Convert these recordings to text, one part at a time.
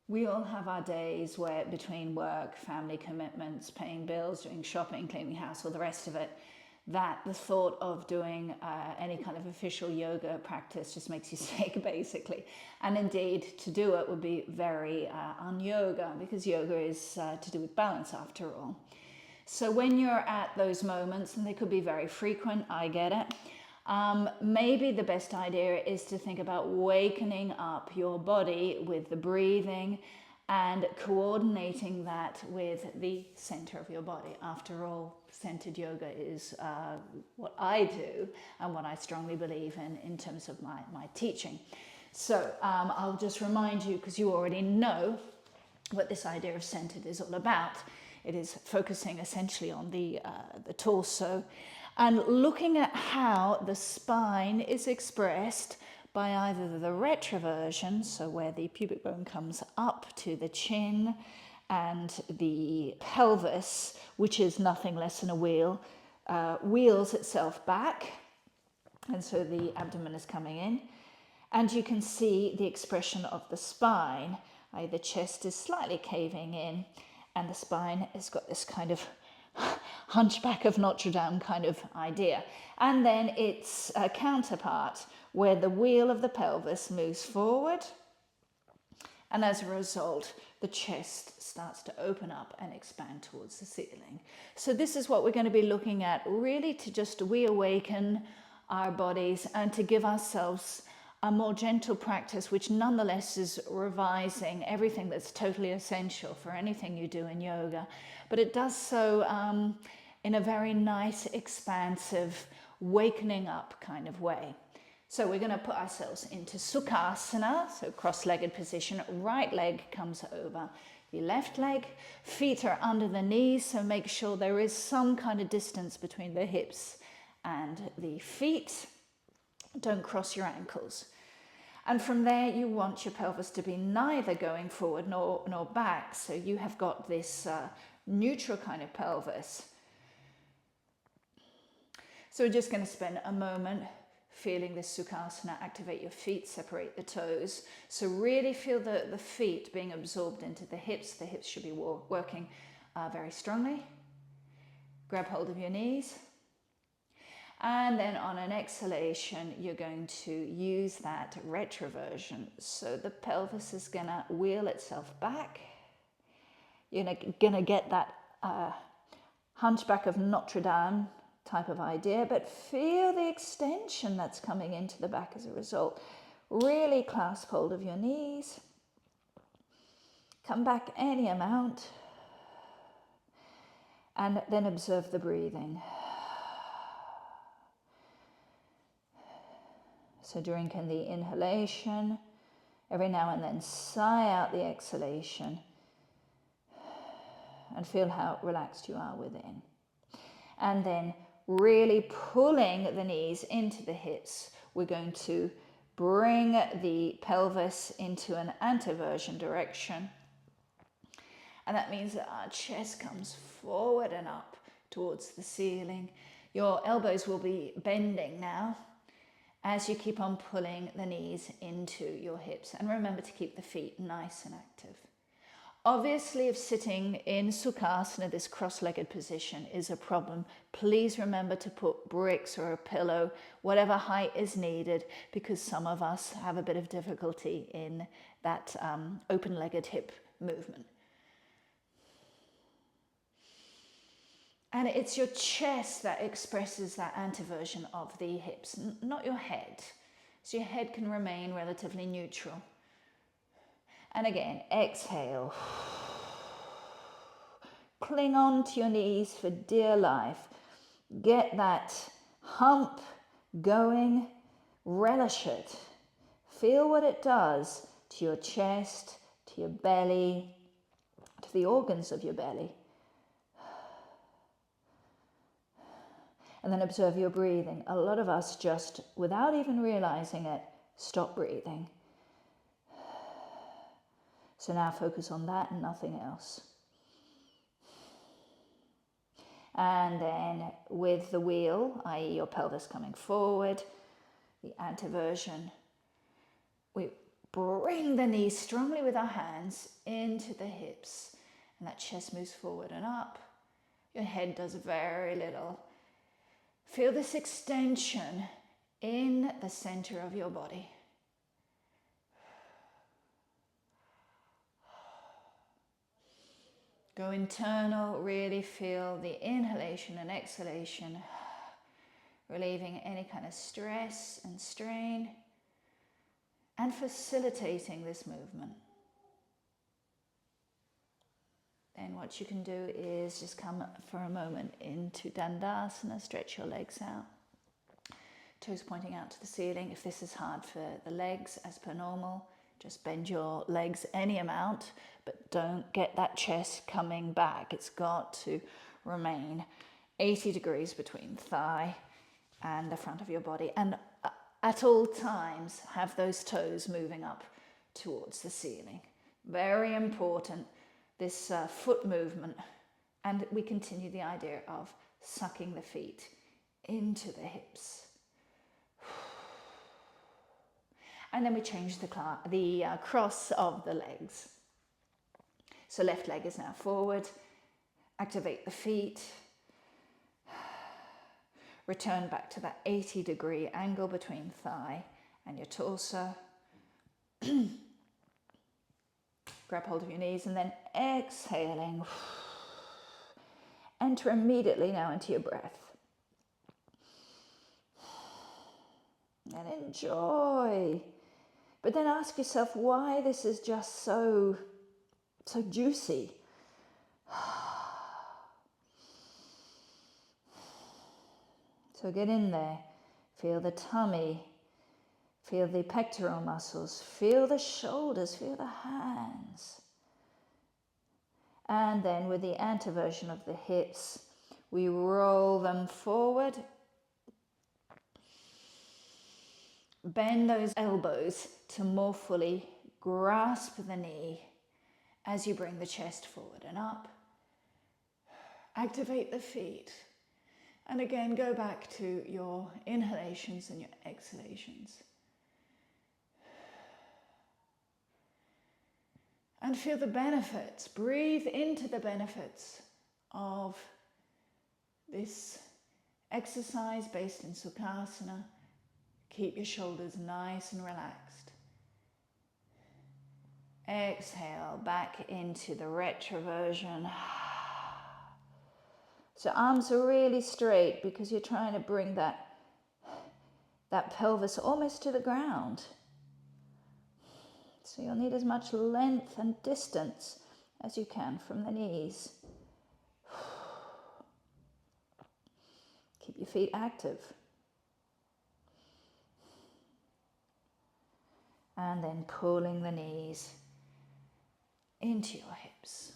We all have our days where between work, family commitments, paying bills, doing shopping, cleaning the house, all the rest of it, that the thought of doing any kind of official yoga practice just makes you sick, basically. And indeed, to do it would be very un-yoga, because yoga is to do with balance after all. So when you're at those moments, and they could be very frequent, I get it, maybe the best idea is to think about wakening up your body with the breathing and coordinating that with the center of your body. After all, centered yoga is what I do and what I strongly believe in terms of my teaching. So I'll just remind you, because you already know what this idea of centered is all about. It is focusing essentially on the torso and looking at how the spine is expressed by either the retroversion, so where the pubic bone comes up to the chin, and the pelvis, which is nothing less than a wheel, wheels itself back, and so the abdomen is coming in. And you can see the expression of the spine. The chest is slightly caving in, and the spine has got this kind of Hunchback of Notre Dame kind of idea. And then its counterpart, where the wheel of the pelvis moves forward, and as a result, the chest starts to open up and expand towards the ceiling. So this is what we're going to be looking at, really to just reawaken our bodies and to give ourselves a more gentle practice, which nonetheless is revising everything that's totally essential for anything you do in yoga. But it does so in a very nice, expansive, wakening up kind of way. So we're going to put ourselves into Sucasana, so cross-legged position. Right leg comes over the left leg. Feet are under the knees, so make sure there is some kind of distance between the hips and the feet. Don't cross your ankles. And from there, you want your pelvis to be neither going forward nor back. So you have got this neutral kind of pelvis. So we're just going to spend a moment feeling this Sukhasana. Activate your feet, separate the toes. So really feel the feet being absorbed into the hips. The hips should be working very strongly. Grab hold of your knees. And then on an exhalation, you're going to use that retroversion. So the pelvis is going to wheel itself back. You're going to get that Hunchback of Notre Dame type of idea, but feel the extension that's coming into the back as a result. Really clasp hold of your knees. Come back any amount. And then observe the breathing. So drink in the inhalation, every now and then sigh out the exhalation, and feel how relaxed you are within. And then really pulling the knees into the hips, we're going to bring the pelvis into an anteversion direction. And that means that our chest comes forward and up towards the ceiling. Your elbows will be bending now as you keep on pulling the knees into your hips. And remember to keep the feet nice and active. Obviously, if sitting in Sukhasana, this cross-legged position, is a problem, please remember to put bricks or a pillow, whatever height is needed, because some of us have a bit of difficulty in that open-legged hip movement. And it's your chest that expresses that anteversion of the hips, not your head. So your head can remain relatively neutral. And again, exhale. Cling on to your knees for dear life. Get that hump going. Relish it. Feel what it does to your chest, to your belly, to the organs of your belly. And then observe your breathing. A lot of us just, without even realizing it, stop breathing. So now focus on that and nothing else. And then with the wheel, i.e. your pelvis coming forward, the anteversion, we bring the knees strongly with our hands into the hips. And that chest moves forward and up. Your head does very little. Feel this extension in the center of your body. Go internal, really feel the inhalation and exhalation, relieving any kind of stress and strain, and facilitating this movement. Then what you can do is just come for a moment into Dandasana, stretch your legs out, toes pointing out to the ceiling. If this is hard for the legs, as per normal, just bend your legs any amount, but don't get that chest coming back. It's got to remain 80 degrees between thigh and the front of your body. And at all times, have those toes moving up towards the ceiling. Very important, this foot movement. And we continue the idea of sucking the feet into the hips. And then we change the cross of the legs. So left leg is now forward. Activate the feet. Return back to that 80-degree angle between thigh and your torso. Grab hold of your knees and then exhaling. Enter immediately now into your breath. And enjoy. But then ask yourself why this is just so juicy. So get in there. Feel the tummy. Feel the pectoral muscles. Feel the shoulders. Feel the hands. And then with the anteversion of the hips, we roll them forward. Bend those elbows to more fully grasp the knee as you bring the chest forward and up. Activate the feet. And again, go back to your inhalations and your exhalations. And feel the benefits. Breathe into the benefits of this exercise based in Sucasana. Keep your shoulders nice and relaxed. Exhale back into the retroversion. So arms are really straight because you're trying to bring that pelvis almost to the ground. So you'll need as much length and distance as you can from the knees. Keep your feet active. And then pulling the knees into your hips.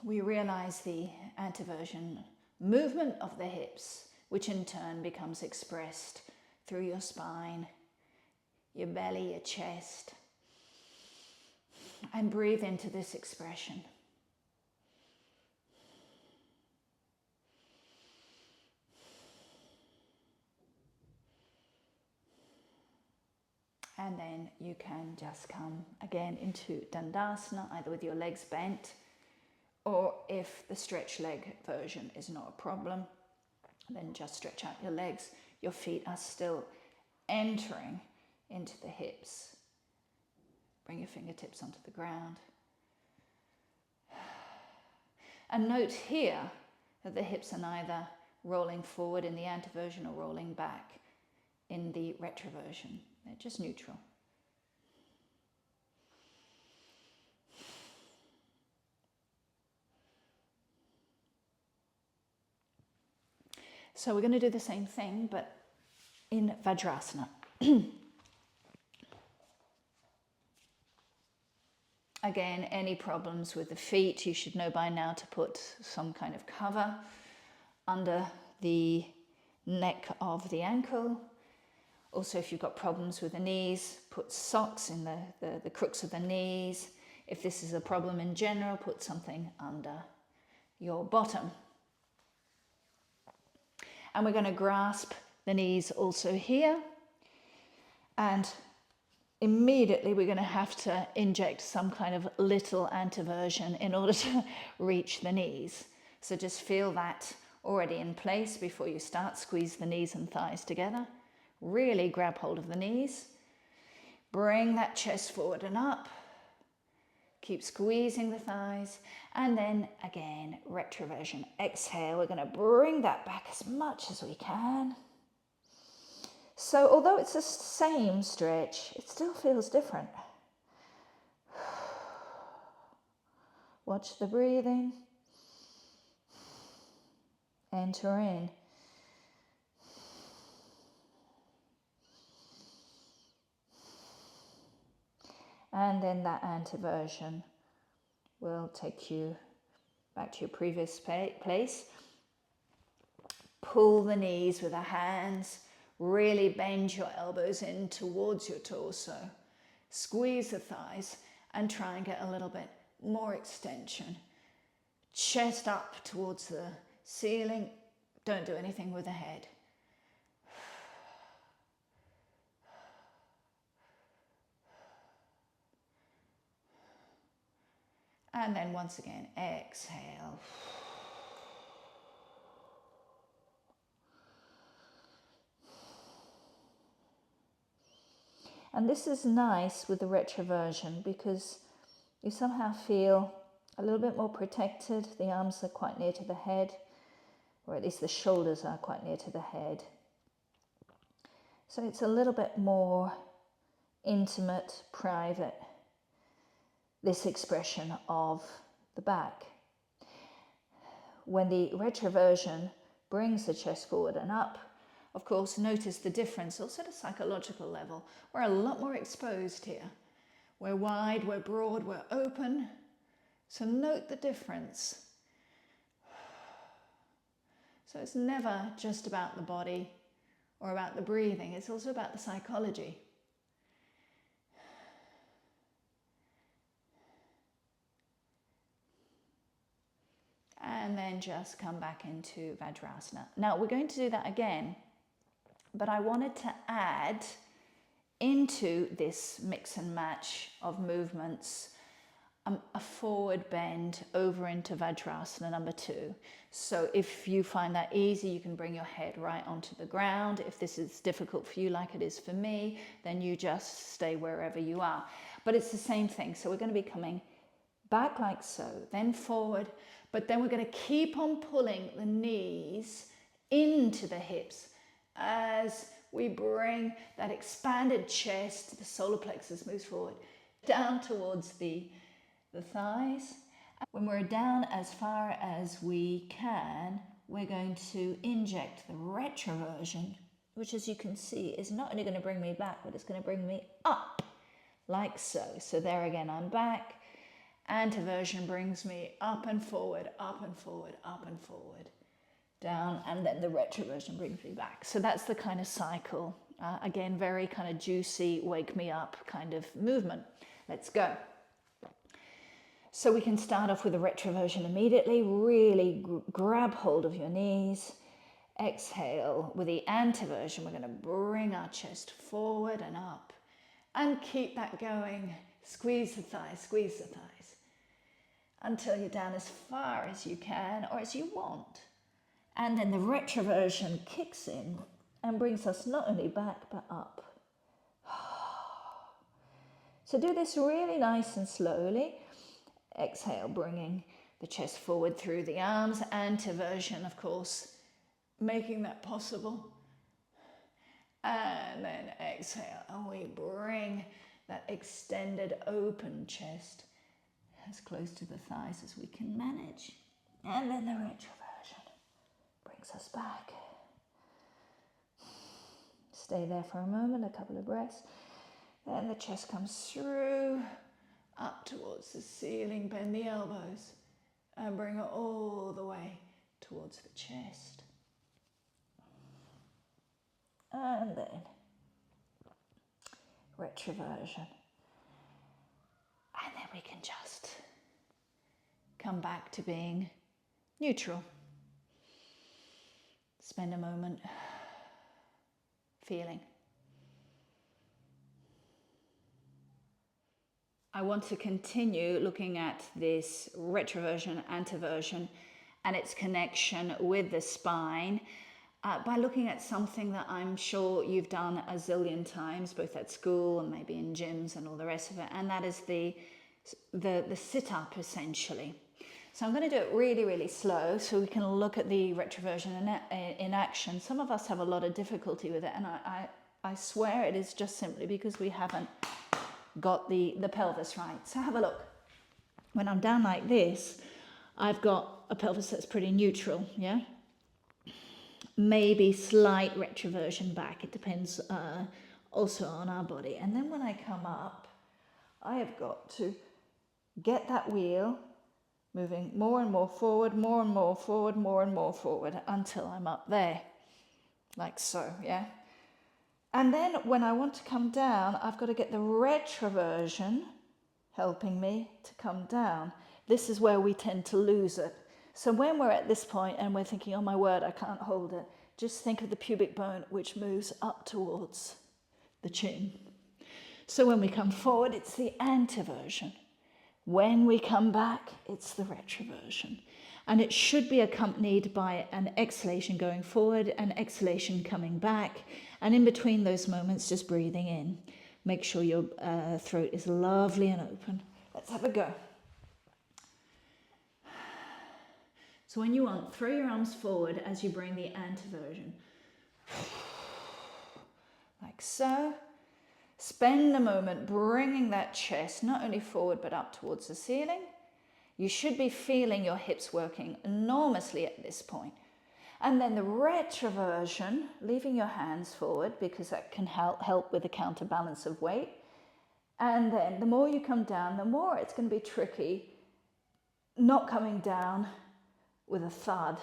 We realize the anteversion movement of the hips, which in turn becomes expressed through your spine, your belly, your chest. And breathe into this expression. And then you can just come again into Dandasana, either with your legs bent, or if the stretch leg version is not a problem, then just stretch out your legs. Your feet are still entering into the hips. Bring your fingertips onto the ground. And note here that the hips are neither rolling forward in the anteversion or rolling back in the retroversion. They're just neutral. So we're going to do the same thing, but in Vajrasana. Again, any problems with the feet, you should know by now to put some kind of cover under the neck of the ankle. Also, if you've got problems with the knees, put socks in the crooks of the knees. If this is a problem in general, put something under your bottom. And we're going to grasp the knees also here. And immediately we're going to have to inject some kind of little anteversion in order to reach the knees. So just feel that already in place before you start. Squeeze the knees and thighs together. Really grab hold of the knees. Bring that chest forward and up. Keep squeezing the thighs. And then again, retroversion. Exhale. We're going to bring that back as much as we can. So although it's the same stretch, it still feels different. Watch the breathing. Enter in. And then that anteversion will take you back to your previous place. Pull the knees with the hands. Really bend your elbows in towards your torso. Squeeze the thighs and try and get a little bit more extension. Chest up towards the ceiling. Don't do anything with the head. And then once again, exhale. And this is nice with the retroversion because you somehow feel a little bit more protected. The arms are quite near to the head, or at least the shoulders are quite near to the head. So it's a little bit more intimate, private, this expression of the back. When the retroversion brings the chest forward and up, of course, notice the difference also at a psychological level. We're a lot more exposed here. We're wide, we're broad, we're open. So note the difference. So it's never just about the body or about the breathing. It's also about the psychology. And then just come back into Vajrasana. Now we're going to do that again, but I wanted to add into this mix and match of movements a forward bend over into Vajrasana number 2. So if you find that easy, you can bring your head right onto the ground. If this is difficult for you like it is for me, then you just stay wherever you are. But it's the same thing. So we're going to be coming back like so, then forward, but then we're going to keep on pulling the knees into the hips as we bring that expanded chest, the solar plexus moves forward, down towards the thighs. When we're down as far as we can, we're going to inject the retroversion, which as you can see is not only going to bring me back, but it's going to bring me up, like so. So there again, I'm back. Anteversion brings me up and forward, up and forward, up and forward, down, and then the retroversion brings me back. So that's the kind of cycle. Again, very kind of juicy, wake me up kind of movement. Let's go. So we can start off with the retroversion immediately. Really grab hold of your knees. Exhale. With the anteversion, we're going to bring our chest forward and up. And keep that going. Squeeze the thighs, squeeze the thighs. Until you're down as far as you can or as you want. And then the retroversion kicks in and brings us not only back but up. So do this really nice and slowly. Exhale, bringing the chest forward through the arms. Anteversion, of course, making that possible. And then exhale, and we bring that extended open chest as close to the thighs as we can manage. And then the retroversion brings us back. Stay there for a moment, a couple of breaths. Then the chest comes through, up towards the ceiling, bend the elbows, and bring it all the way towards the chest. And then retroversion. And then we can just come back to being neutral. Spend a moment feeling. I want to continue looking at this retroversion, anteversion, and its connection with the spine by looking at something that I'm sure you've done a zillion times, both at school and maybe in gyms and all the rest of it, and that is the sit-up, essentially. So I'm going to do it really, really slow so we can look at the retroversion in action. Some of us have a lot of difficulty with it, and I swear it is just simply because we haven't got the pelvis right. So have a look. When I'm down like this, I've got a pelvis that's pretty neutral, yeah? Maybe slight retroversion back. It depends also on our body. And then when I come up, I have got to get that wheel moving more and more forward, more and more forward, more and more forward until I'm up there, like so, yeah? And then when I want to come down, I've got to get the retroversion helping me to come down. This is where we tend to lose it. So when we're at this point and we're thinking, oh my word, I can't hold it, just think of the pubic bone which moves up towards the chin. So when we come forward, it's the anteversion. When we come back, it's the retroversion. And it should be accompanied by an exhalation going forward, an exhalation coming back, and in between those moments, just breathing in. Make sure your throat is lovely and open. Let's have a go. So when you want, throw your arms forward as you bring the anteversion. Like so. Spend a moment bringing that chest not only forward but up towards the ceiling. You should be feeling your hips working enormously at this point. And then the retroversion, leaving your hands forward because that can help with the counterbalance of weight. And then the more you come down, the more it's going to be tricky not coming down with a thud.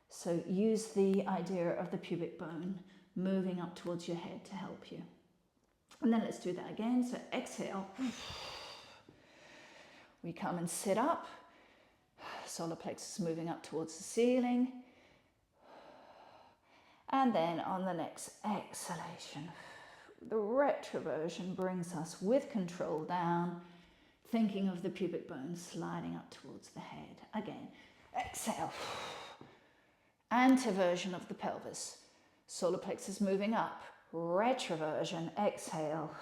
So use the idea of the pubic bone moving up towards your head to help you. And then let's do that again. So exhale. We come and sit up. Solar plexus moving up towards the ceiling. And then on the next exhalation, the retroversion brings us with control down, thinking of the pubic bone sliding up towards the head. Again, exhale. Anteversion of the pelvis. Solar plexus moving up. Retroversion, exhale,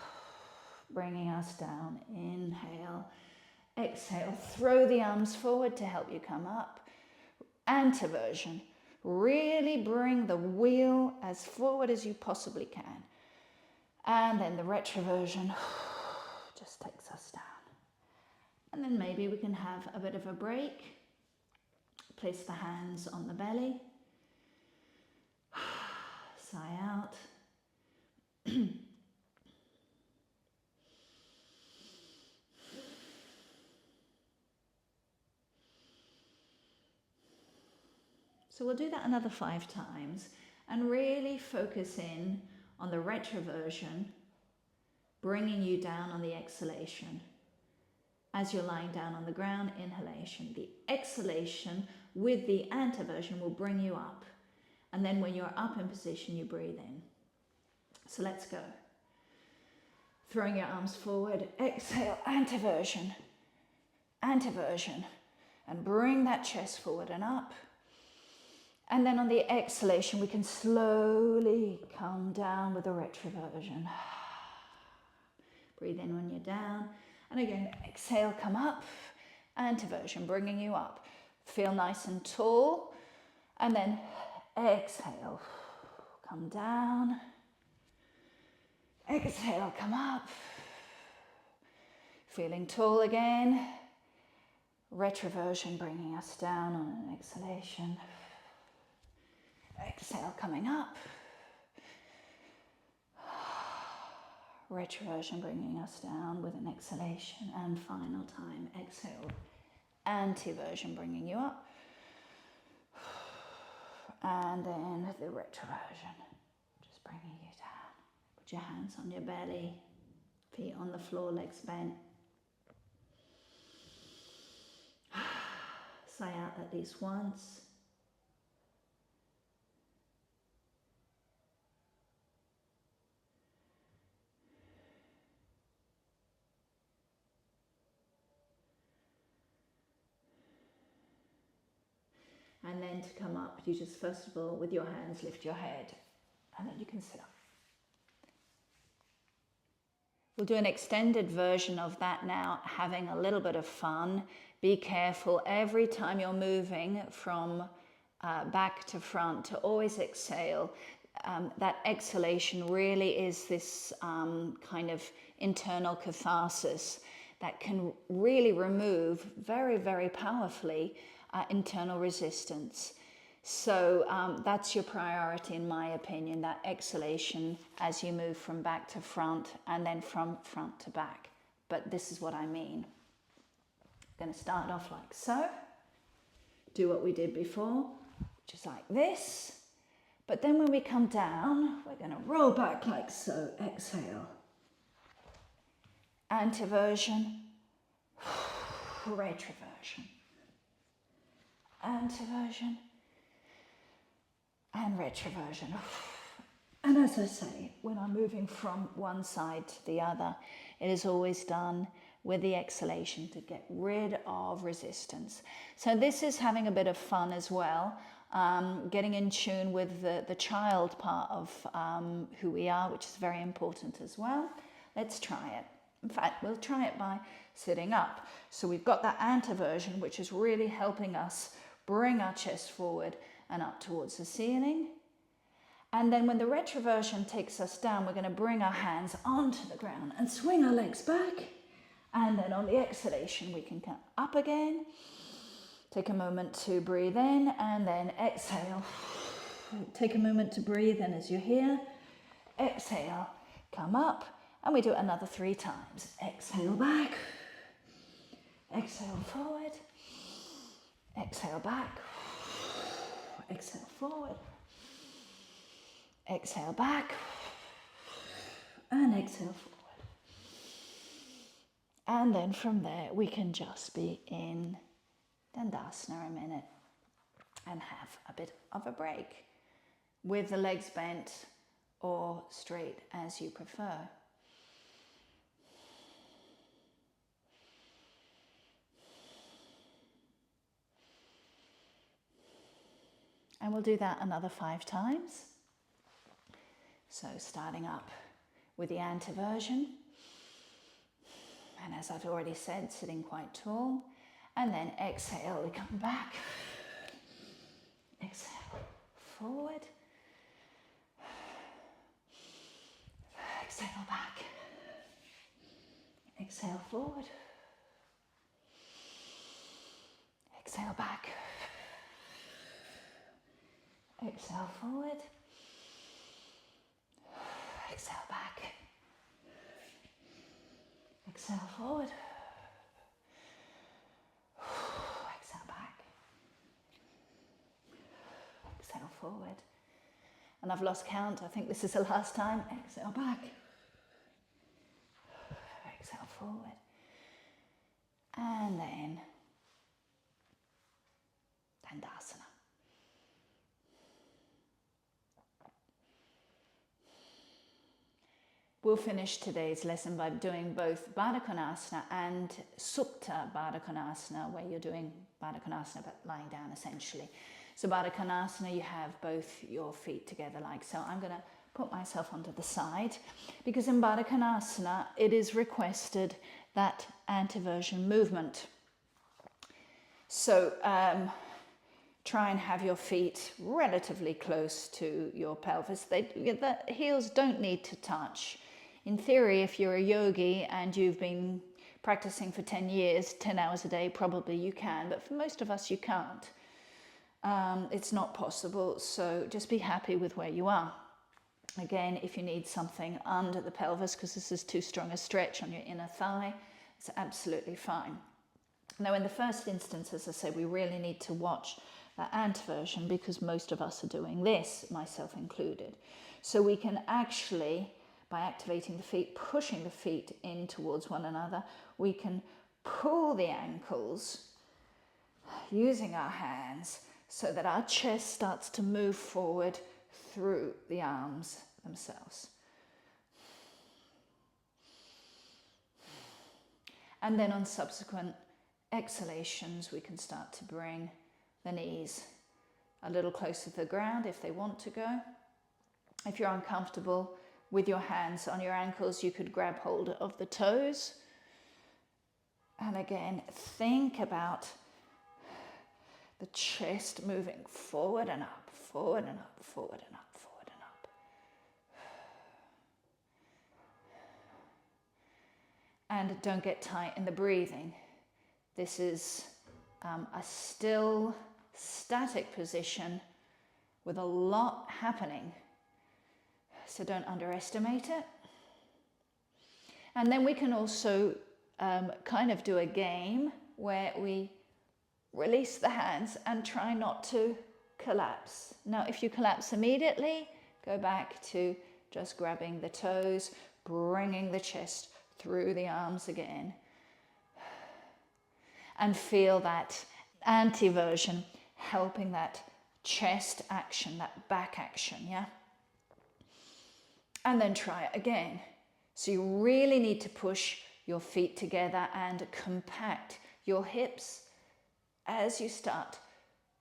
bringing us down. Inhale, exhale, throw the arms forward to help you come up. Anteversion, really bring the wheel as forward as you possibly can. And then the retroversion just takes us down. And then maybe we can have a bit of a break. Place the hands on the belly. Sigh out. So we'll do that another 5 times and really focus in on the retroversion, bringing you down on the exhalation. As you're lying down on the ground, inhalation. The exhalation with the anteversion will bring you up. And then when you're up in position, you breathe in. So let's go. Throwing your arms forward, exhale, anteversion, anteversion, and bring that chest forward and up. And then on the exhalation, we can slowly come down with the retroversion. Breathe in when you're down. And again, exhale, come up, anteversion, bringing you up. Feel nice and tall. And then exhale, come down. Exhale, come up. Feeling tall again. Retroversion bringing us down on an exhalation. Exhale, coming up. Retroversion bringing us down with an exhalation. And final time, exhale. Anteversion bringing you up. And then the retroversion, just bringing you down. Put your hands on your belly, feet on the floor, legs bent. Sigh out at least once. And then to come up, you just first of all, with your hands, lift your head, and then you can sit up. We'll do an extended version of that now, having a little bit of fun. Be careful every time you're moving from back to front to always exhale. That exhalation really is this kind of internal catharsis that can really remove very, very powerfully internal resistance. So that's your priority, in my opinion, that exhalation as you move from back to front and then from front to back. But this is what I mean. I'm going to start off like so. Do what we did before, just like this. But then when we come down, we're going to roll back like so. Exhale. Anteversion. Retroversion. Anteversion. And retroversion. And as I say, when I'm moving from one side to the other, it is always done with the exhalation to get rid of resistance. So this is having a bit of fun as well, getting in tune with the child part of who we are, which is very important as well. Let's try it. In fact, we'll try it by sitting up. So we've got that anteversion, which is really helping us bring our chest forward and up towards the ceiling. And then when the retroversion takes us down, we're going to bring our hands onto the ground and swing our legs back. And then on the exhalation, we can come up again. Take a moment to breathe in and then exhale. Take a moment to breathe in as you're here. Exhale, come up, and we do it another 3 times. Exhale back. Exhale forward. Exhale back. Exhale forward. Exhale back. And exhale forward. And then from there, we can just be in Dandasana a minute and have a bit of a break with the legs bent or straight as you prefer. And we'll do that another 5 times. So starting up with the anteversion. And as I've already said, sitting quite tall. And then exhale, we come back. Exhale, forward. Exhale back. Exhale forward. Exhale back. Exhale forward. Exhale back. Exhale forward. Exhale back. Exhale forward. And I've lost count. I think this is the last time. Exhale back. Exhale forward. And then Dandasana. We'll finish today's lesson by doing both Baddha konasana and Supta Baddha konasana, where you're doing Baddha konasana but lying down essentially. So Baddha konasana, you have both your feet together like so. I'm going to put myself onto the side because in Baddha konasana it is requested that anteversion movement. So try and have your feet relatively close to your pelvis. The heels don't need to touch. In theory, if you're a yogi and you've been practicing for 10 years, 10 hours a day, probably you can. But for most of us, you can't. It's not possible. So just be happy with where you are. Again, if you need something under the pelvis, because this is too strong a stretch on your inner thigh, it's absolutely fine. Now, in the first instance, as I said, we really need to watch that anteversion because most of us are doing this, myself included. So we can actually, by activating the feet, pushing the feet in towards one another, we can pull the ankles using our hands so that our chest starts to move forward through the arms themselves. And then on subsequent exhalations, we can start to bring the knees a little closer to the ground if they want to go. If you're uncomfortable with your hands on your ankles, you could grab hold of the toes. And again, think about the chest moving forward and up, forward and up, forward and up, forward and up. And don't get tight in the breathing. This is a still, static position with a lot happening. So don't underestimate it. And then we can also kind of do a game where we release the hands and try not to collapse. Now, if you collapse immediately, go back to just grabbing the toes, bringing the chest through the arms again. And feel that anti-version helping that chest action, that back action, yeah? And then try it again. So you really need to push your feet together and compact your hips as you start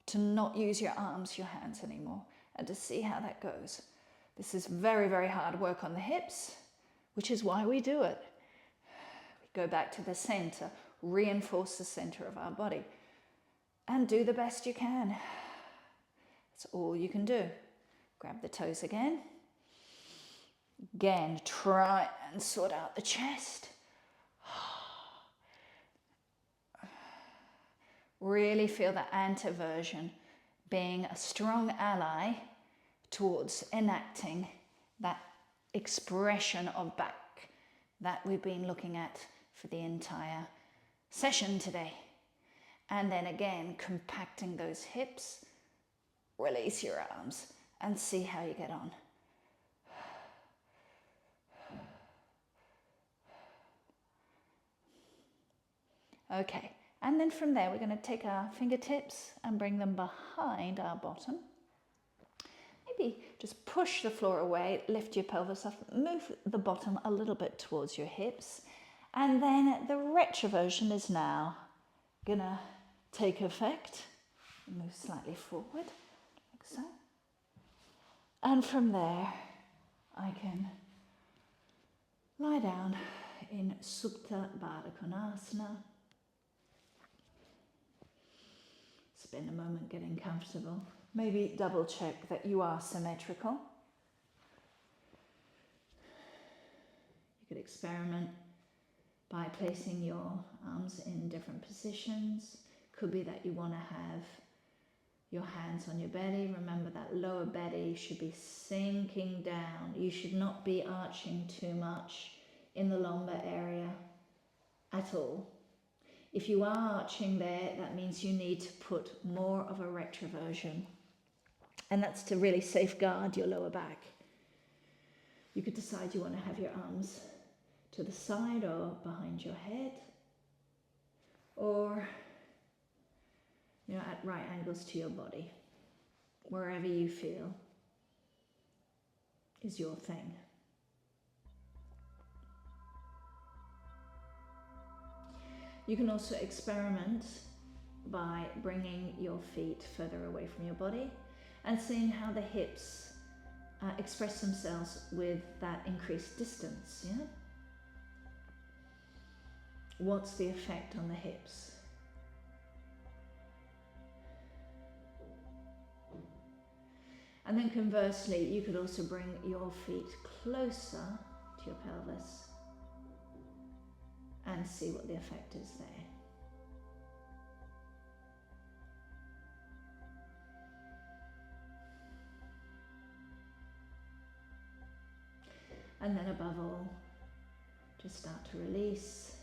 to not use your arms, your hands anymore, and to see how that goes. This is very, very hard work on the hips, which is why we do it. We go back to the center, reinforce the center of our body, and do the best you can. That's all you can do. Grab the toes again. Again, try and sort out the chest. Really feel that anteversion being a strong ally towards enacting that expression of back that we've been looking at for the entire session today. And then again, compacting those hips, release your arms and see how you get on. Okay, and then from there we're going to take our fingertips and bring them behind our bottom. Maybe just push the floor away, lift your pelvis up, move the bottom a little bit towards your hips. And then the retroversion is now going to take effect. Move slightly forward, like so. And from there, I can lie down in Supta Baddha Konasana. Spend a moment getting comfortable. Maybe double check that you are symmetrical. You could experiment by placing your arms in different positions. Could be that you want to have your hands on your belly. Remember that lower belly should be sinking down. You should not be arching too much in the lumbar area at all. If you are arching there, that means you need to put more of a retroversion. And that's to really safeguard your lower back. You could decide you want to have your arms to the side or behind your head, or at right angles to your body, wherever you feel is your thing. You can also experiment by bringing your feet further away from your body and seeing how the hips express themselves with that increased distance. Yeah? What's the effect on the hips? And then conversely, you could also bring your feet closer to your pelvis and see what the effect is there. And then above all, just start to release